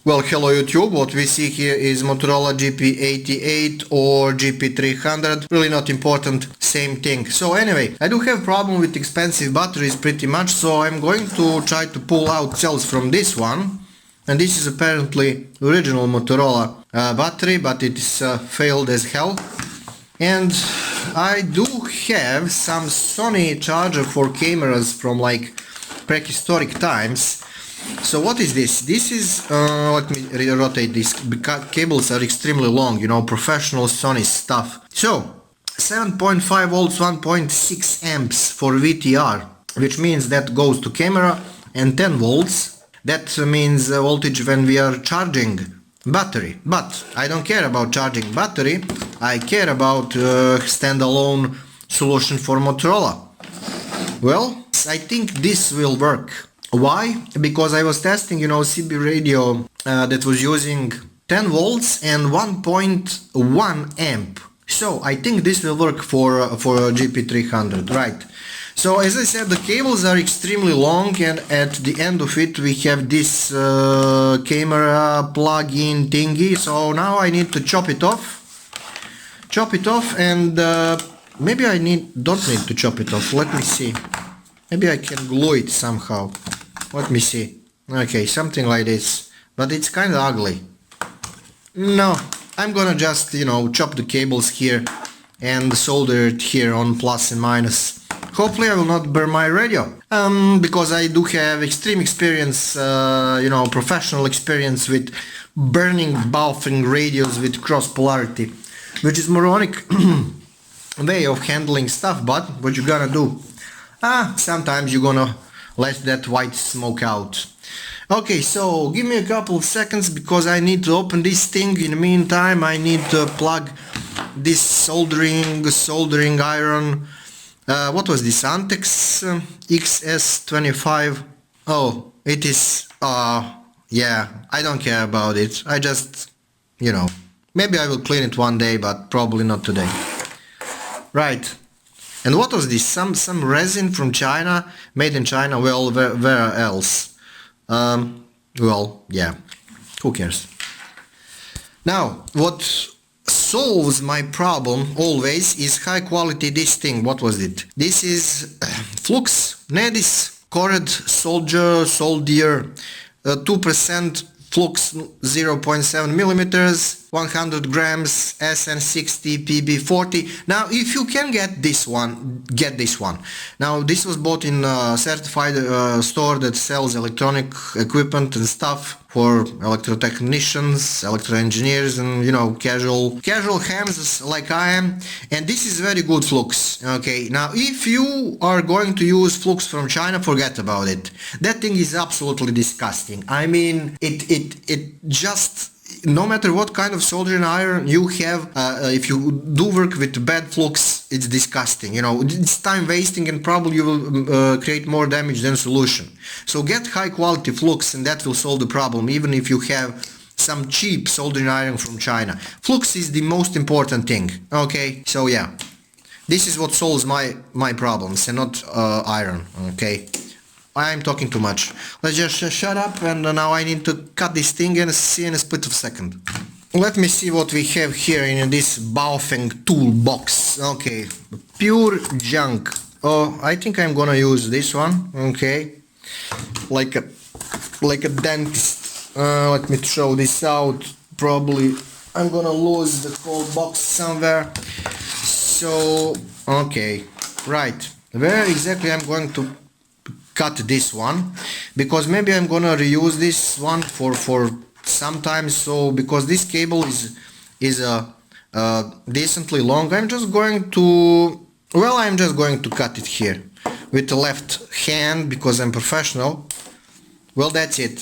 Well, hello YouTube, what we see here is Motorola Gp88 or Gp300, really not important, same thing. So anyway, I do have problem with expensive batteries pretty much, so I'm going to try to pull out cells from this one. And this is apparently original Motorola battery, but it is failed as hell. And I do have some Sony charger for cameras from like prehistoric times. So what is this? This is, let me rotate this, because cables are extremely long, you know, professional Sony stuff. So, 7.5 volts, 1.6 amps for VTR, which means that goes to camera, and 10 volts, that means voltage when we are charging battery. But I don't care about charging battery, I care about standalone solution for Motorola. Well, I think this will work. Why? Because I was testing, you know, CB radio that was using 10 volts and 1.1 amp. So I think this will work for Gp300, right? So as I said, the cables are extremely long, and at the end of it we have this camera plug-in thingy. So now I need to chop it off, and maybe I don't need to chop it off. Let me see. Maybe I can glue it somehow. Let me see. Okay, something like this. But it's kind of ugly. No, I'm gonna just, you know, chop the cables here and solder it here on plus and minus. Hopefully I will not burn my radio. Because I do have extreme experience, you know, professional experience with burning, buffing radios with cross polarity. Which is moronic way of handling stuff, but what you gonna do? Sometimes you're gonna let that white smoke out. Okay, so give me a couple of seconds because I need to open this thing. In the meantime, I need to plug this soldering iron. What was this? Antex XS25. Oh, it is, yeah, I don't care about it. I just, you know, maybe I will clean it one day, but probably not today. Right. And what was this? Some resin from China, made in China. Well, where else? Well, yeah, who cares? Now, what solves my problem always is high quality this thing. What was it? This is Flux Nedis Cored Soldier 2% Flux 0.7 millimeters, 100 grams, SN60 PB40. Now, if you can get this one, get this one. Now, this was bought in a certified store that sells electronic equipment and stuff for electrotechnicians, electro-engineers, and, you know, casual hams like I am. And this is very good Flux. Okay, now if you are going to use Flux from China, forget about it. That thing is absolutely disgusting. I mean, it just, no matter what kind of soldering iron you have, if you do work with bad Flux, it's disgusting. You know, it's time wasting, and probably you will create more damage than solution. So get high quality Flux, and that will solve the problem, even if you have some cheap soldering iron from China. Flux is the most important thing. Okay, so yeah, this is what solves my problems, and not iron. Okay, I'm talking too much. Let's just shut up, and now I need to cut this thing and see in a split of a second. Let me see what we have here in this Baofeng toolbox. Okay, pure junk. Oh, I think I'm gonna use this one. Okay, like a dentist. Let me throw this out. Probably I'm gonna lose the whole box somewhere. So, okay, right. Where exactly I'm going to cut this one? Because maybe I'm gonna reuse this one for some time. So, because this cable is decently long, I'm just going to cut it here with the left hand because I'm professional. Well, that's it.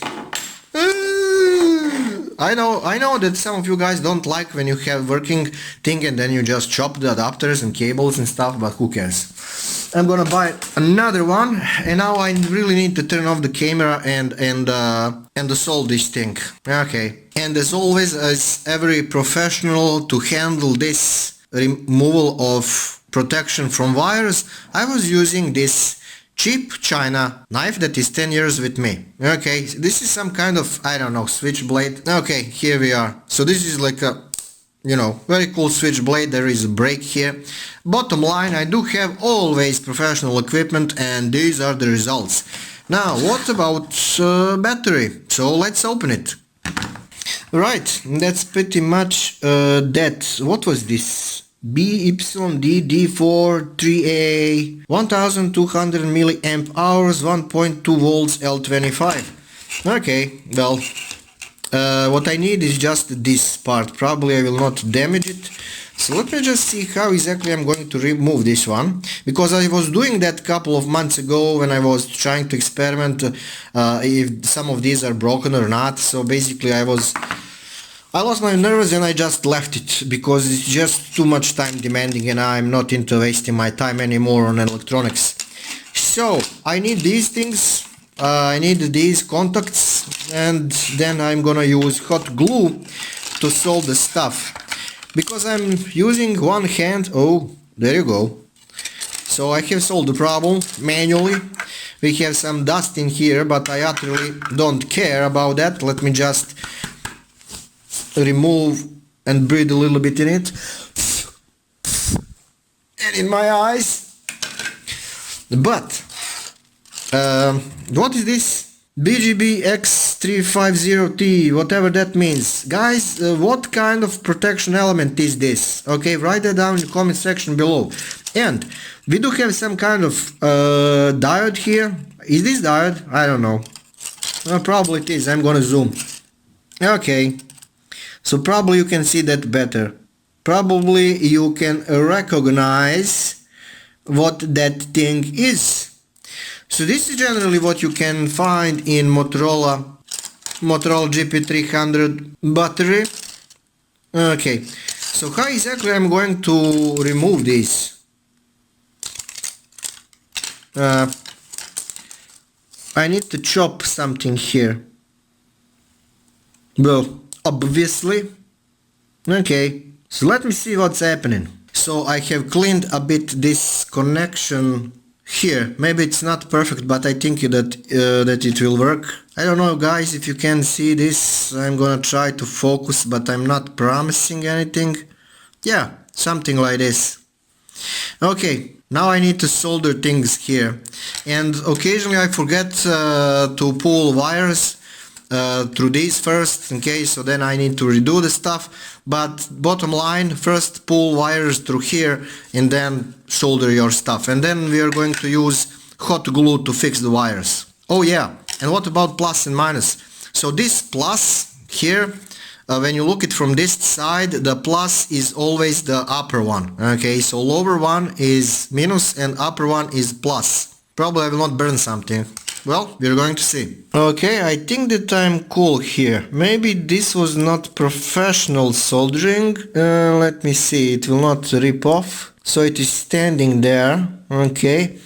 I know that some of you guys don't like when you have working thing and then you just chop the adapters and cables and stuff, but who cares? I'm gonna buy another one, and now I really need to turn off the camera and solve this thing. Okay, and as always, as every professional, to handle this removal of protection from wires, I was using this cheap China knife that is 10 years with me. Okay, this is some kind of, I don't know, switchblade. Okay, here we are. So this is like a, you know, very cool switchblade. There is a break here. Bottom line, I do have always professional equipment, and these are the results. Now, what about battery? So let's open it. Right, that's pretty much that. What was this? BYDD43A 1200 milliamp hours, 1.2 volts L25. Okay, well, what I need is just this part. Probably I will not damage it. So let me just see how exactly I'm going to remove this one, because I was doing that couple of months ago when I was trying to experiment if some of these are broken or not. So basically I lost my nerves and I just left it, because it's just too much time demanding and I'm not into wasting my time anymore on electronics. So I need these things, I need these contacts, and then I'm gonna use hot glue to solve the stuff. Because I'm using one hand, oh, there you go. So I have solved the problem manually. We have some dust in here, but I utterly don't care about that. Let me just remove and breathe a little bit in it. And in my eyes. But, what is this? Gp300, whatever that means. Guys, what kind of protection element is this? Okay, write that down in the comment section below. And we do have some kind of diode here. Is this diode? I don't know. Well, probably it is. I'm gonna zoom. Okay. So probably you can see that better. Probably you can recognize what that thing is. So this is generally what you can find in Motorola Gp300 battery. Okay, so how exactly I'm going to remove this? I need to chop something here. Well, obviously. Okay, so let me see what's happening. So I have cleaned a bit this connection here. Maybe it's not perfect, but I think that it will work. I don't know, guys, if you can see this. I'm gonna try to focus, but I'm not promising anything. Yeah, something like this. Okay, now I need to solder things here, and occasionally I forget to pull wires through these first, okay, so then I need to redo the stuff. But bottom line, first pull wires through here and then solder your stuff, and then we are going to use hot glue to fix the wires. Oh yeah, and what about plus and minus? So this plus here, when you look it from this side, the plus is always the upper one, okay, so lower one is minus and upper one is plus. Probably I will not burn something. Well, we're going to see. Okay, I think that I'm cool here. Maybe this was not professional soldering. Let me see, it will not rip off. So it is standing there, okay.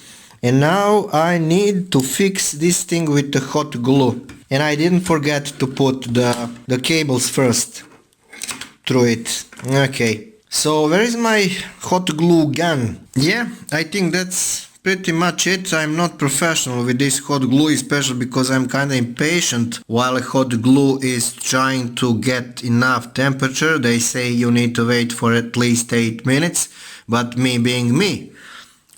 And now I need to fix this thing with the hot glue. And I didn't forget to put the cables first through it. Okay, so where is my hot glue gun? Yeah, I think that's pretty much it. I'm not professional with this hot glue, especially because I'm kinda impatient while a hot glue is trying to get enough temperature. They say you need to wait for at least 8 minutes, but me being me,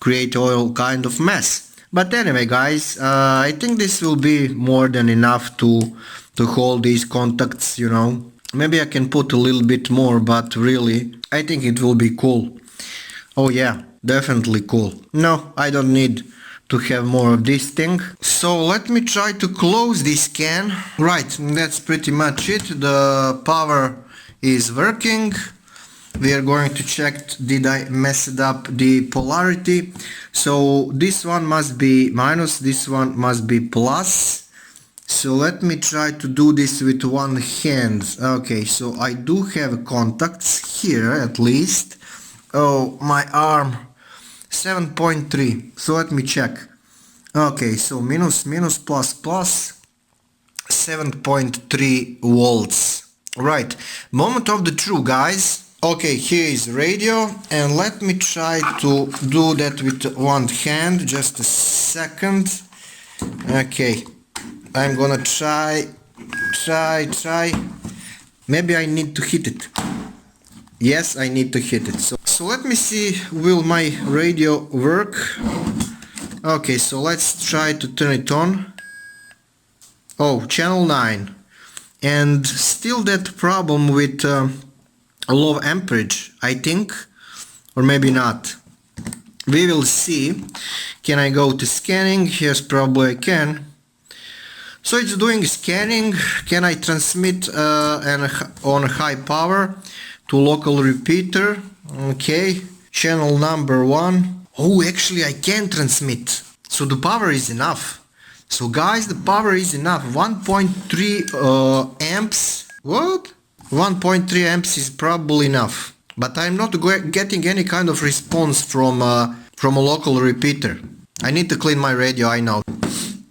create all kind of mess. But anyway, guys, I think this will be more than enough to hold these contacts, you know. Maybe I can put a little bit more, but really, I think it will be cool. Oh yeah. Definitely cool. No, I don't need to have more of this thing. So let me try to close this can. Right, that's pretty much it. The power is working. We are going to check, did I mess it up the polarity. So this one must be minus, this one must be plus. So let me try to do this with one hand. Okay, so I do have contacts here at least. Oh, my arm. 7.3. So let me check. Okay, so minus plus plus 7.3 volts. Right, moment of the truth, guys. Okay, here is radio, and let me try to do that with one hand. Just a second. Okay, I'm gonna try. Maybe I need to hit it. Yes, I need to hit it. So let me see, will my radio work? Okay, so let's try to turn it on. Oh, channel 9. And still that problem with low amperage, I think, or maybe not. We will see. Can I go to scanning? Yes, probably I can. So it's doing scanning. Can I transmit on high power to local repeater? Okay, channel number 1. Oh, actually I can transmit. So the power is enough. So guys, the power is enough. 1.3 amps. What? 1.3 amps is probably enough, but I'm not getting any kind of response from a local repeater. I need to clean my radio, I know.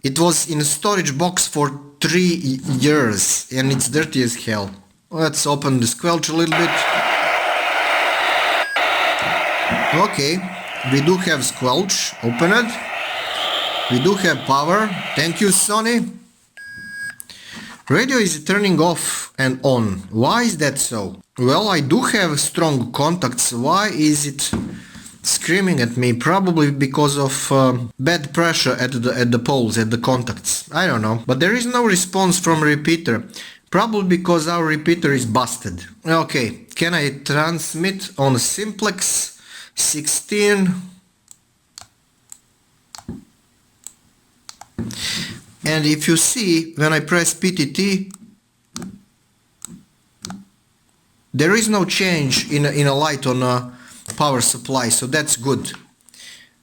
It was in a storage box for 3 years and it's dirty as hell. Let's open the squelch a little bit. Okay, we do have squelch. Open it. We do have power. Thank you, Sony. Radio is turning off and on. Why is that so? Well, I do have strong contacts. Why is it screaming at me? Probably because of bad pressure at the poles, at the contacts. I don't know. But there is no response from repeater. Probably because our repeater is busted. Okay, can I transmit on simplex 16? And if you see, when I press PTT, there is no change in a light on a power supply, so that's good.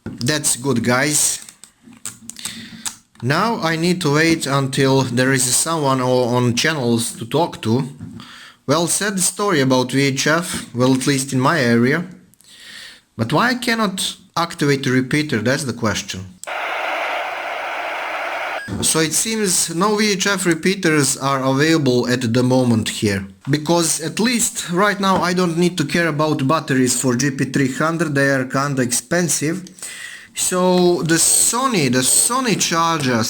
That's good, guys. Now I need to wait until there is someone on channels to talk to. Well, sad story about VHF, well, at least in my area. But why I cannot activate the repeater, that's the question. So it seems no VHF repeaters are available at the moment here. Because at least right now I don't need to care about batteries for Gp300, they are kinda expensive. So the Sony charger,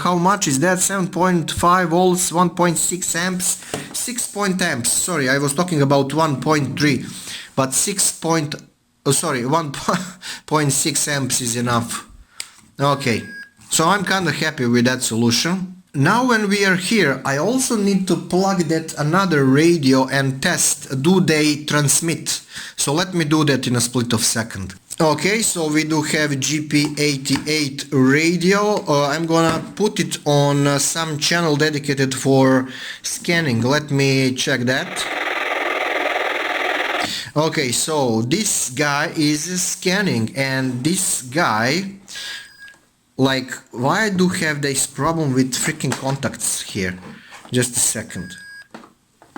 how much is that? 7.5 volts, 1.6 amps, 6 amps. Sorry, I was talking about 1.3, but 1.6 amps is enough. Okay. So I'm kinda happy with that solution. Now when we are here, I also need to plug that another radio and test, do they transmit? So let me do that in a split of second. Okay, so we do have Gp88 radio. I'm gonna put it on some channel dedicated for scanning. Let me check that. Okay, so this guy is scanning, and this guy, like, why I do have this problem with freaking contacts here? Just a second.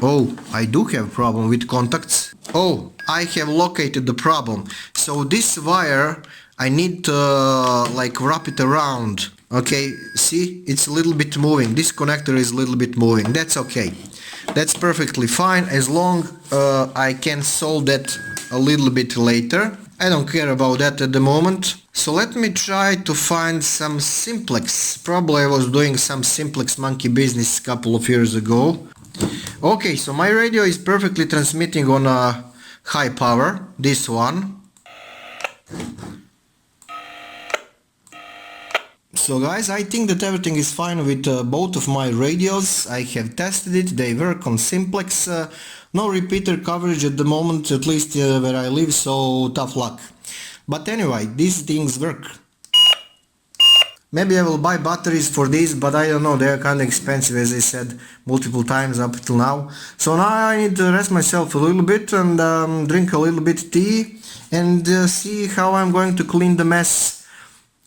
Oh, I do have problem with contacts. Oh, I have located the problem. So this wire, I need to like wrap it around. Okay, see, it's a little bit moving. This connector is a little bit moving. That's okay. That's perfectly fine as long I can solve that a little bit later. I don't care about that at the moment. So let me try to find some simplex. Probably I was doing some simplex monkey business a couple of years ago. Okay, so my radio is perfectly transmitting on a high power, this one. So guys, I think that everything is fine with both of my radios. I have tested it, they work on simplex. No repeater coverage at the moment, at least where I live, so tough luck. But anyway, these things work. Maybe I will buy batteries for these, but I don't know, they are kinda expensive, as I said multiple times up till now. So now I need to rest myself a little bit and drink a little bit tea and see how I'm going to clean the mess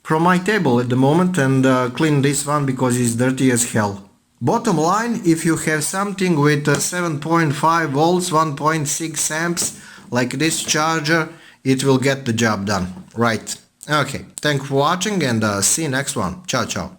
from my table at the moment and clean this one because it's dirty as hell. Bottom line, if you have something with 7.5 volts, 1.6 amps, like this charger, it will get the job done. Right. Okay. Thanks for watching and see you next one. Ciao, ciao.